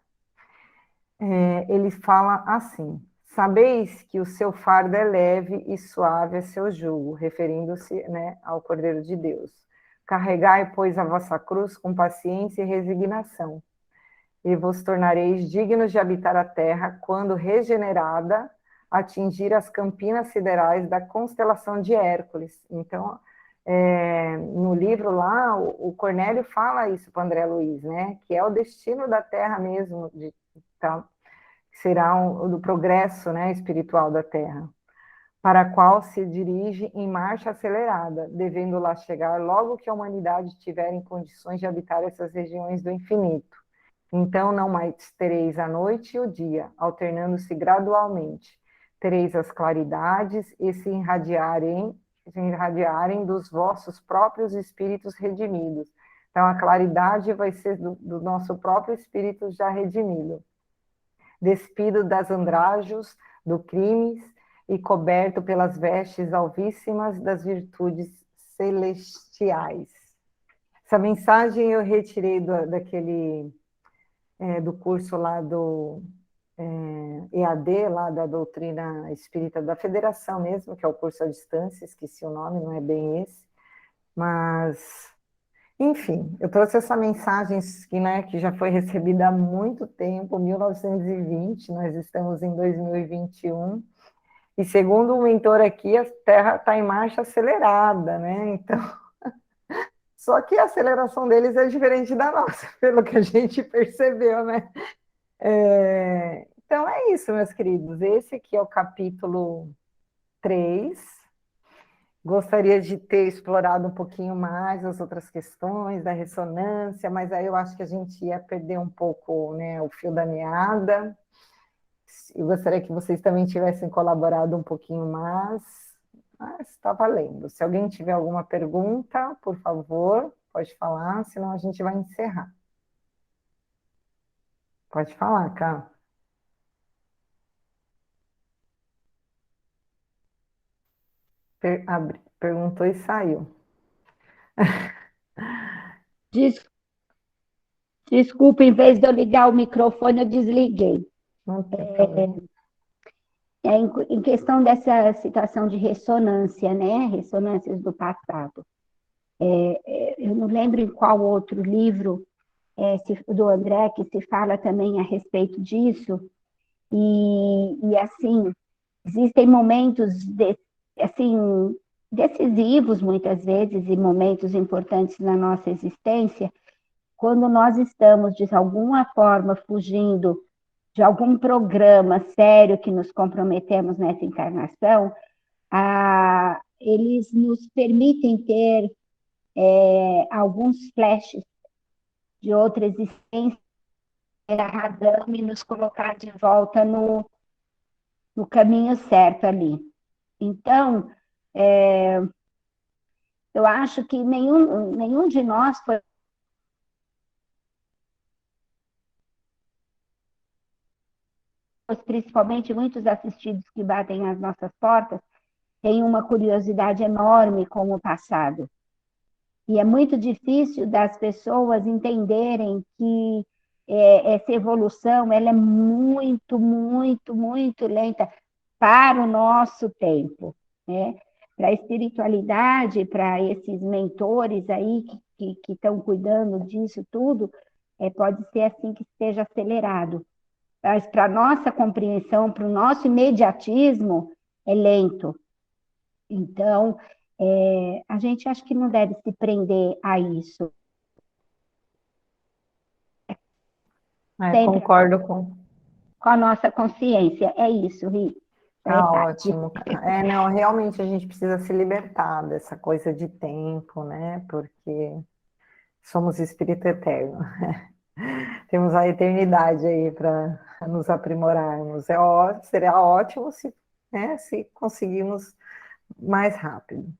Ele fala assim: sabeis que o seu fardo é leve e suave é seu jugo, referindo-se, né, ao Cordeiro de Deus. Carregai, pois, a vossa cruz com paciência e resignação, e vos tornareis dignos de habitar a terra quando, regenerada, atingir as campinas siderais da constelação de Hércules. Então, no livro lá, o Cornélio fala isso para André Luiz, né? Que é o destino da terra mesmo, será do progresso, né, espiritual da terra, para a qual se dirige em marcha acelerada, devendo lá chegar logo que a humanidade estiver em condições de habitar essas regiões do infinito. Então não mais tereis a noite e o dia, alternando-se gradualmente. Tereis as claridades e se irradiarem dos vossos próprios espíritos redimidos. Então a claridade vai ser do nosso próprio espírito já redimido. Despido das andrajos, do crimes, e coberto pelas vestes alvíssimas das virtudes celestiais. Essa mensagem eu retirei do curso lá do EAD, lá da doutrina espírita da Federação mesmo, que é o curso à distância, esqueci o nome, não é bem esse, mas, enfim, eu trouxe essa mensagem que, né, que já foi recebida há muito tempo, 1920, nós estamos em 2021, e segundo o mentor aqui, a Terra está em marcha acelerada, né? Então, só que a aceleração deles é diferente da nossa, pelo que a gente percebeu, né? Então é isso, meus queridos. Esse aqui é o capítulo 3. Gostaria de ter explorado um pouquinho mais as outras questões da ressonância, mas aí eu acho que a gente ia perder um pouco, né, o fio da meada. Eu gostaria que vocês também tivessem colaborado um pouquinho mais, mas está valendo. Se alguém tiver alguma pergunta, por favor, pode falar, senão a gente vai encerrar. Pode falar, Cá. Perguntou e saiu. Desculpa, em vez de eu ligar o microfone, eu desliguei. Não tem problema. Em questão dessa situação de ressonância, né? Ressonâncias do passado. Eu não lembro em qual outro livro do André que se fala também a respeito disso, e assim, existem momentos assim, decisivos, muitas vezes, e momentos importantes na nossa existência, quando nós estamos, de alguma forma, fugindo de algum programa sério que nos comprometemos nessa encarnação, eles nos permitem ter alguns flashes de outra existência, a radame, e nos colocar de volta no caminho certo ali. Então, eu acho que nenhum de nós foi, principalmente muitos assistidos que batem às nossas portas, tem uma curiosidade enorme com o passado. E é muito difícil das pessoas entenderem que essa evolução ela é muito, muito, muito lenta para o nosso tempo, né? Para a espiritualidade, para esses mentores aí que estão cuidando disso tudo, pode ser assim que esteja acelerado. Mas para a nossa compreensão, para o nosso imediatismo, é lento. Então, a gente acha que não deve se prender a isso. Sempre Concordo com a nossa consciência. É isso, Ri. Tá ótimo. Não, realmente a gente precisa se libertar dessa coisa de tempo, né? Porque somos espírito eterno. Temos a eternidade aí para nos aprimorarmos. Seria ótimo se conseguirmos mais rápido.